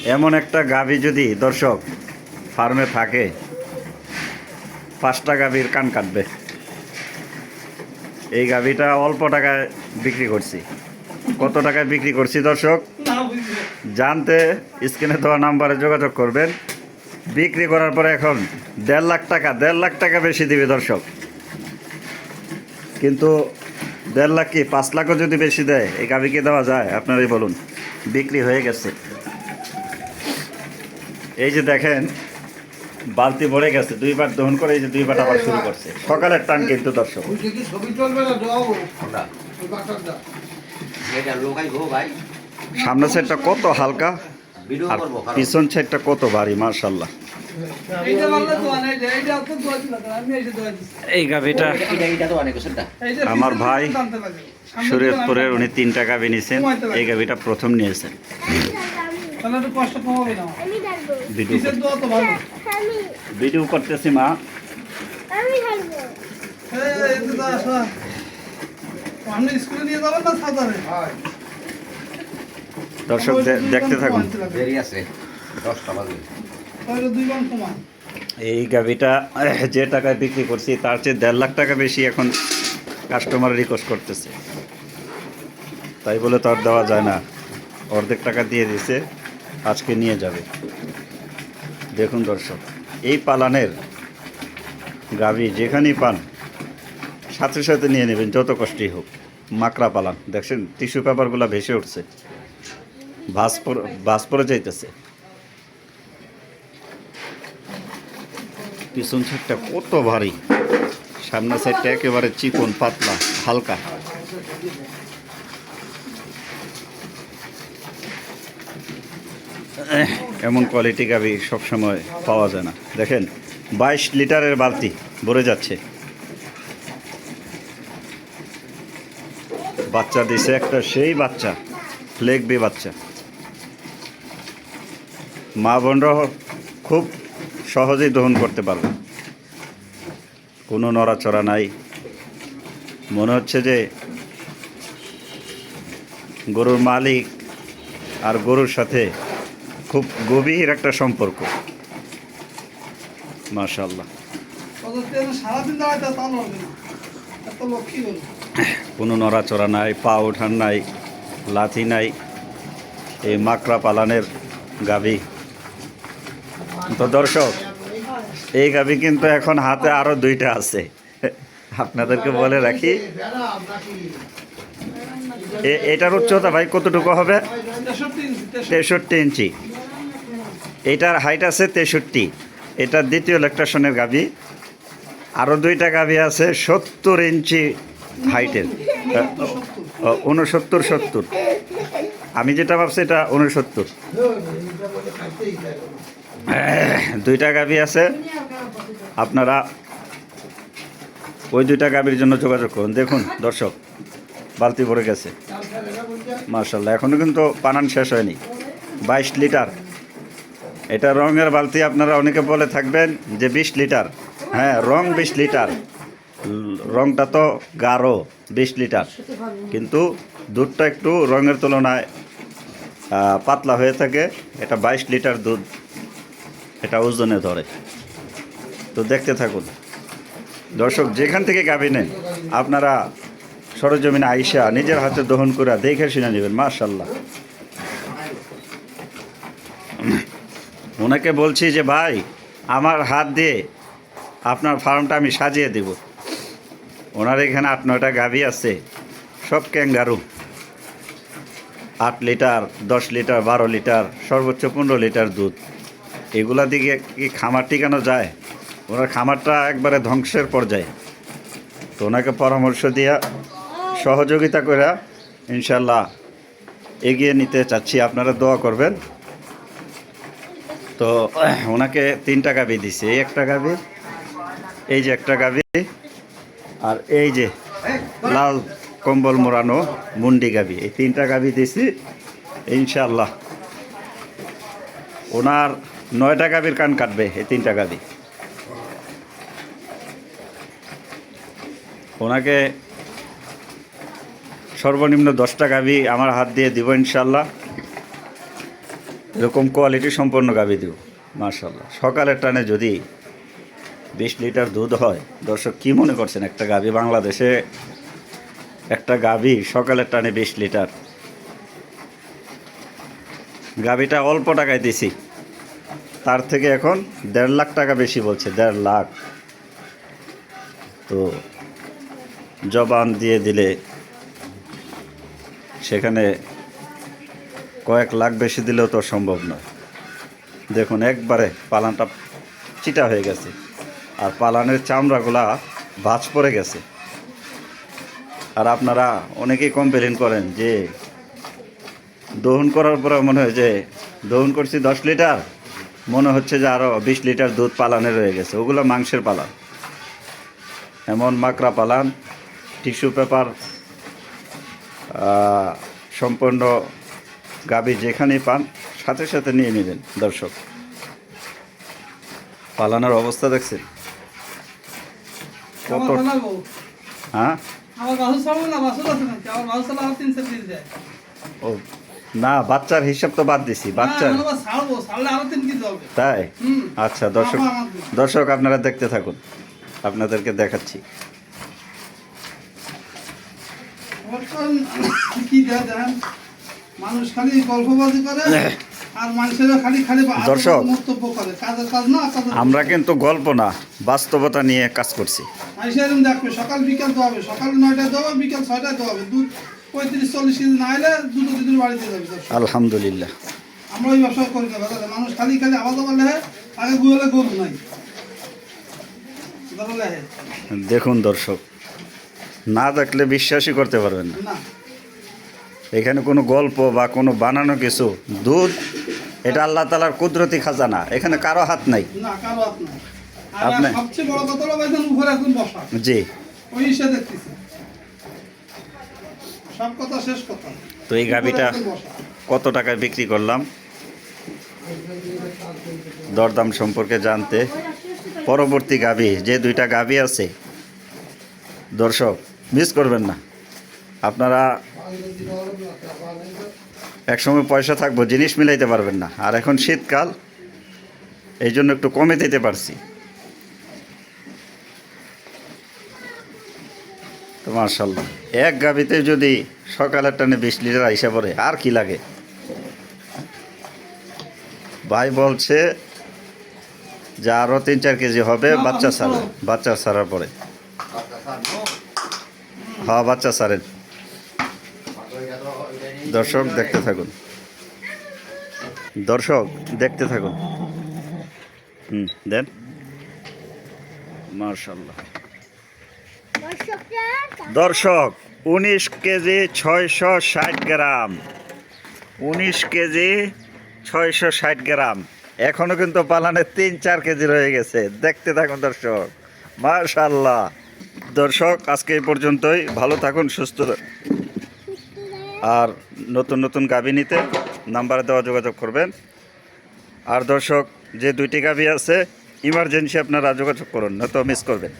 এমন একটা গাভী যদি দর্শক ফার্মে থাকে 5টা গাভীর কান কাটবে। এই গাভীটা অল্প টাকায় বিক্রি করছি। কত টাকায় বিক্রি করছি দর্শক জানতে স্ক্রিনে দেওয়া নাম্বারে যোগাযোগ করবেন। বিক্রি করার পরে এখন 1.5 লাখ টাকা বেশি দিবে দর্শক। কিন্তু 1.5 লাখ কি 5 লাখও যদি বেশি দেয় এই গাভীকে দেওয়া যায়? আপনারাই বলুন। বিক্রি হয়ে গেছে। এই যে দেখেন বালতি ভরে গেছে, 2বার দহন করে এই যে 2বার আবার শুরু করছে। সকালের টান কিন্তু দর্শক। সামনের সাইডটা কত হালকা আর পিছন সাইডটা কত ভারী, মাশাআল্লাহ। এই গাভীটা আমার ভাই শরীয়তপুরের, উনি 3টা গাভী নিয়েছেন। এই গাভীটা প্রথম নিয়েছেন। ভিডিও করতেছি মা। দর্শক দেখতে থাকুন। এই গাভীটা যে টাকায় বিক্রি করছি তার চেয়ে 1.5 লাখ টাকা বেশি এখন কাস্টমার রিকোয়েস্ট করতেছে। তাই বলে তো আর দেওয়া যায় না। অর্ধেক টাকা দিয়ে দিছে, আজকে নিয়ে যাবে। দেখুন দর্শক, এই পালানের গাভী যেখানেই পান সাথে সাথে নিয়ে নেবেন, যত কষ্টই হোক। মাকড়া পালান দেখছেন, টিস্যু পেপারগুলো ভেসে উঠছে, ভাস পরে যাইতেছে। পিছন সাইডটা কত ভারী, সামনের সাইডটা একেবারে চিকন পাতলা হালকা। এমন কোয়ালিটি গাভী সবসময় পাওয়া যায় না। দেখেন 22 লিটারের বালতি ভরে যাচ্ছে। বাচ্চা দিছে একটা, সেই বাচ্চা লেগবি বাচ্চা। মা বোনরা খুব সহজেই দহন করতে পারবে, কোনো নড়াচড়া নাই। মনে হচ্ছে যে গরুর মালিক আর গরুর সাথে খুব গভীর একটা সম্পর্ক। মাশাআল্লাহ, কোনো নড়াচড়া নাই, পা ওঠান নাই, লাথি নাই। এই মাকড়া পালানের গাভী। তো দর্শক, এই গাভী কিন্তু এখন হাতে আরো 2টা আছে। আপনাদেরকে বলে রাখি, এটার উচ্চতা ভাই কতটুকু হবে? 63 ইঞ্চি। এটার হাইট আছে 63। এটা দ্বিতীয় ল্যাকটেশনের গাভী। আরও 2টা গাভী আছে 70 ইঞ্চি হাইটের। 69-70। আমি যেটা ভাবছি এটা 69। 2টা গাভী আছে। আপনারা ওই 2টা গাভীর জন্য যোগাযোগ করুন। দেখুন দর্শক, বালতি ভরে গেছে মাশাআল্লাহ। এখনও কিন্তু পানান শেষ হয়নি। 22 লিটার। এটা রঙের বালতি। আপনারা অনেকে বলে থাকবেন যে 20 লিটার। হ্যাঁ, রং 20 লিটার, রংটা তো গাঢ় 20 লিটার, কিন্তু দুধটা একটু রঙের তুলনায় পাতলা হয়ে থাকে। এটা 22 লিটার দুধ, এটা ওজনে ধরে। তো দেখতে থাকুন দর্শক, যেখান থেকে গাভী নেন আপনারা সরজমিনে আইসা নিজের হাতে দহন করে দেখে শুনে নেবেন। মাশাআল্লাহ। ওনাকে বলছি যে ভাই, আমার হাত দিয়ে আপনার ফার্মটা আমি সাজিয়ে দেব। ওনার এখানে 8-9টা গাভী আছে, সব ক্যাঙ্গারু। 8 লিটার, 10 লিটার, 12 লিটার, সর্বোচ্চ 15 লিটার দুধ। এগুলা দিকে কি খামার টিকানো যায়? ওনার খামারটা একবারে ধ্বংসের পর্যায়ে। তো ওনাকে পরামর্শ দিয়া সহযোগিতা করে ইনশাল্লাহ এগিয়ে নিতে চাচ্ছি। আপনারা দোয়া করবেন। তো ওনাকে 3টা গাভী দিছে। এই একটা গাভী, এই যে একটা গাভী, আর এই যে লাল কম্বল মোড়ানো মুন্ডি গাভী। এই 3টা গাভী দিছি ইনশাল্লাহ। ওনার 9টা গাভীর কান কাটবে এই 3টা গাভী। ওনাকে সর্বনিম্ন 10টা গাভী আমার হাত দিয়ে দিব ইনশাল্লাহ। এরকম কোয়ালিটি সম্পন্ন গাভী দিব মাশাআল্লাহ। সকালের টানে যদি 20 লিটার দুধ হয়, দর্শক কি মনে করছেন একটা গাভী বাংলাদেশে, একটা গাভী সকালের টানে 20 লিটার। গাভীটা অল্প টাকায় দিছি, তার থেকে এখন 1.5 লাখ টাকা বেশি বলছে, 1.5 লাখ। তো জবান দিয়ে দিলে সেখানে কয়েক লাখ বেশি দিলেও তো সম্ভব নয়। দেখুন একবারে পালানটা চিটা হয়ে গেছে, আর পালানের চামড়াগুলা ভাঁজ পড়ে গেছে। আর আপনারা অনেকেই কমপ্লেন করেন যে দহন করার পরে মনে হয় যে দহন করছি 10 লিটার, মনে হচ্ছে যে আরও 20 লিটার দুধ পালানে রয়ে গেছে। ওগুলো মাংসের পালান, এমন মাকড়া পালান। টিস্যু পেপার সম্পূর্ণ গাভী যেখানেই পান সাথে সাথে নিয়ে নেবেন। দর্শক পালানোর অবস্থা দেখছেন কত? হ্যাঁ ও না, বাচ্চার হিসাব তো বাদ দিছি, বাচ্চার তাই। আচ্ছা দর্শক, দর্শক আপনারা দেখতে থাকুন, আপনাদেরকে দেখাচ্ছি। মানুষ খালি গল্পবাজি করে আর মানুষেরা খালি খালি দর্শক, মন্তব্য করে, কাজের কাজ না। আমরা কিন্তু গল্প না, বাস্তবতা নিয়ে কাজ করছি। মানুষের দেখবে সকাল বিকাল তো হবে, সকাল 9টায় দেওয়া, বিকাল 6টায় দেওয়া হবে। দুধ 35-40 কেজি না এলে দুটো দিদির বাড়িতে যাবে। আলহামদুলিল্লাহ, আমরা ওই ব্যবসা করি না বাজারে। মানুষ খালি খালি আওয়াজ বলে আগে গুহলে গরু নাই। দেখুন দর্শক, না দেখলে বিশ্বাসই করতে পারবেন না। না, এখানে কোনো গল্প বা কোনো বানানো কিছু, দুধ এটা আল্লাহ তাআলার কুদরতি খাজানা, এখানে কারো হাত নাই। না কারো হাত নাই। আর আপনি সবচেয়ে বড় কথা হলো ভাইজান উপরে একদম বসা। জি, ওই হিসে দেখতেছি সব কথা শেষ কথা। তো এই গাভীটা কত টাকায় বিক্রি করলাম, দরদাম সম্পর্কে জানতে পরবর্তী গাভী, যে 2টা গাভী আছে দর্শক মিস করবেন না। আপনারা একসময় পয়সা থাকবো, জিনিস মিলাইতে পারবেন না। আর এখন শীতকাল, এই জন্য একটু কমে দিতে পারছি। তো মাশাআল্লাহ, এক গাভীতে যদি সকালের টানে 20 লিটার আইসা পড়ে, আর কি লাগে। ভাই বলছে যে আরও 3-4 কেজি হবে বাচ্চা ছাড়া, বাচ্চা ছাড়ার পরে। হ্যাঁ বাচ্চা ছাড়েন। দর্শক দেখতে থাকুন, দর্শক দেখতে থাকুন। দেন মাশাআল্লাহ। দর্শক 19 কেজি 660 গ্রাম, 19 কেজি 660 গ্রাম। এখনো কিন্তু পালানে 3-4 কেজি রয়ে গেছে। দেখতে থাকুন দর্শক, মাশাআল্লাহ। দর্শক আজকে এই পর্যন্তই। ভালো থাকুন, সুস্থ থাকুন। আর নতুন নতুন গাভী নিতে নাম্বারে দেওয়া যোগাযোগ করবেন। আর দর্শক, যে 2টি গাভী আছে ইমার্জেন্সি আপনারা যোগাযোগ করুন, নয়তো মিস করবেন।